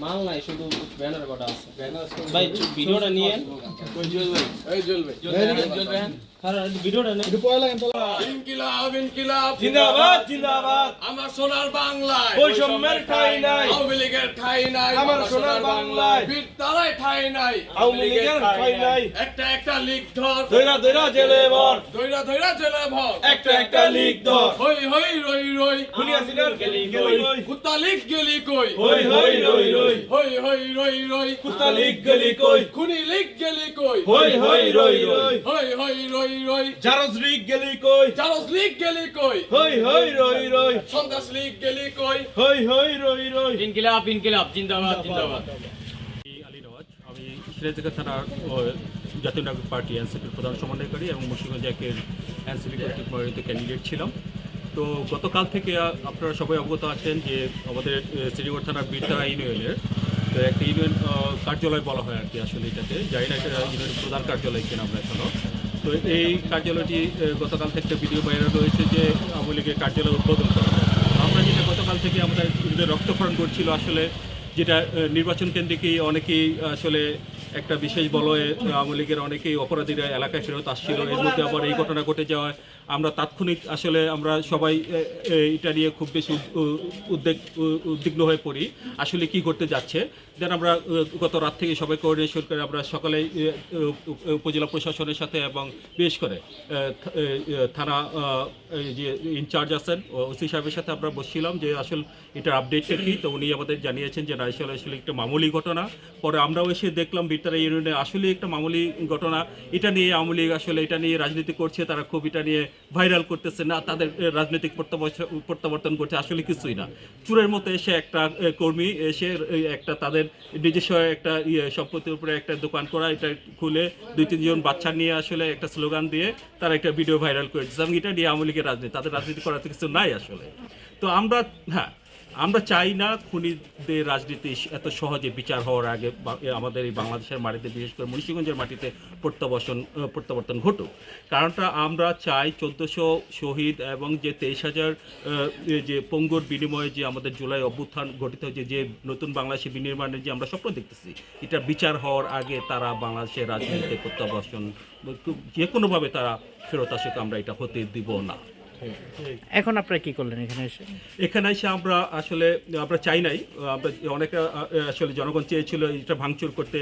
মাল নাই, শুধু ব্যানার কটা আছে। ভাই ভিডিওটা নিয়ে ভিডিওটা নেই। ইনকিলাব ইনকিলাব জিন্দাবাদ জিন্দাবাদ আমার সোনার বাংলায় বৈষম্যের ঠাঁই নাই, আওয়ামী লীগের ঠাঁই নাই আমার সোনার বাংলায় বীরতারায় ঠাঁই নাই আওয়ামী লীগের ঠাঁই নাই। একটা একটা লীগ ধর দৈরা দৈরা জেলে ভর, ধইরা ধইরা জেলে ভর একটা একটা লীগ ধর, হই হই রই রই খুনি হাসিনার গেলি কই, কুত্তা লীগ গেলি কই হই হই রই রই, হই হই রই রই কুত্তা লীগ গেলি কই, খুনি লীগ গেলি কই হই হই রই রই, হই হই রই রই জারজ লীগ গেলি কই, জারজ লীগ গেলি কই হই হই রই রই, সন্ত্রাস লীগ গেলি কই হই হই রই রই। ইনকিলাব ইনকিলাব জিন্দাবাদ জিন্দাবাদ। আলী নওয়াজ, আমি সিরাজগঞ্জ থানার জাতীয় নাগরিক পার্টি এনসিপির প্রধান সমন্বয়কারী এবং মুন্সিগঞ্জ একের এনসিপি কর্তৃক মনোনীত ক্যান্ডিডেট ছিলাম। তো গতকাল থেকে আপনারা সবাই অবগত আছেন যে আমাদের শ্রীনগর থানার বীরতারা ইউনিয়নের তো একটা ইউনিয়ন কার্যালয় বলা হয় আর কি, আসলে এটাতে জানি না এটা ইউনিয়নের প্রধান কার্যালয় কিনা আমরা এখনও। তো এই কার্যালয়টি গতকাল থেকে একটা ভিডিও ভাইরাল হয়েছে যে আওয়ামী লীগের কার্যালয় উদ্বোধন করা হয়। আমরা যেটা গতকাল থেকে আমাদের রক্তক্ষরণ করছিল আসলে, যেটা নির্বাচন কেন্দ্রিকই অনেকেই আসলে একটা বিশেষ বলয়ে আওয়ামী লীগের অনেকেই অপরাধীরা এলাকায় ফেরত আসছিল। এর মধ্যে আবার এই ঘটনা ঘটে যাওয়ায় আমরা তাৎক্ষণিক আসলে আমরা সবাই এটা নিয়ে খুব বেশি উদ্বিগ্ন হয়ে পড়ি আসলে কি করতে যাচ্ছে। দেন আমরা গত রাত থেকে সবাই কোঅর্ডিনেশন করে আমরা সকালে উপজেলা প্রশাসনের সাথে এবং বিশেষ করে থানা যে ইনচার্জ আছেন ওসি সাহেবের সাথে আমরা বসছিলাম যে আসলে এটার আপডেটটা কী। তো উনি আমাদের জানিয়েছেন যে না আসলে একটা মামুলি ঘটনা। পরে আমরাও এসে দেখলাম বীরতারা ইউনিয়নে আসলে একটা মামুলি ঘটনা। এটা নিয়ে আওয়ামী লীগ আসলে এটা নিয়ে রাজনীতি করছে, তারা খুব এটা নিয়ে ভাইরাল করতেছে না, তাদের রাজনৈতিক প্রত্যাবর্তন করছে, আসলে কিছুই না। চুরের মতো এসে একটা কর্মী এসে একটা তাদের নিজস্ব একটা সম্পত্তির উপরে একটা দোকান করা, এটা খুলে 2-3 জন বাচ্চা নিয়ে আসলে একটা স্লোগান দিয়ে তারা একটা ভিডিও ভাইরাল করেছে এবং এটা নিয়ে আওয়ামী লীগের রাজনীতি, তাদের রাজনীতি করার কিছু নাই আসলে। তো আমরা চাই না খুনিদের রাজনীতি এত সহজে বিচার হওয়ার আগে আমাদের এই বাংলাদেশের মাটিতে, বিশেষ করে মুন্সিগঞ্জের মাটিতে প্রত্যাবর্তন ঘটুক। কারণটা আমরা চাই 1400 শহীদ এবং যে 23,000 যে পঙ্গুর বিনিময়ে যে আমাদের জুলাই অভ্যুত্থান ঘটিত হয়েছে, যে নতুন বাংলাদেশে বিনির্মাণের যে আমরা স্বপ্ন দেখতেছি, এটা বিচার হওয়ার আগে তারা বাংলাদেশের রাজনীতিতে প্রত্যাবর্তন যে কোনোভাবে তারা ফেরত আসুক, আমরা এটা হতে দিব না। এখন আপনারা কি করলেন এখানে এসে আমরা আসলে আমরা চাই নাই, আমরা অনেকে আসলে জনগণ চেয়েছিল এটা ভাঙচুর করতে,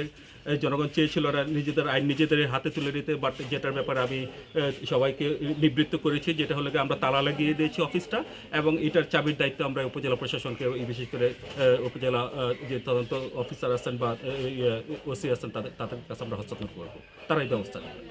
জনগণ চেয়েছিল ওরা নিজেদের আইন নিজেদের হাতে তুলে নিতে, বাট যেটার ব্যাপারে আমি সবাইকে নিবৃত্ত করেছি, যেটা হলো আমরা তালা লাগিয়ে দিয়েছি অফিসটা এবং এটার চাবির দায়িত্ব আমরা উপজেলা প্রশাসনকে, বিশেষ করে উপজেলা যে তদন্ত অফিসার আছেন বা ওসি আছেন তাদের কাছে আমরা হস্তান্তর করবো, তারাই ব্যবস্থা নেবে।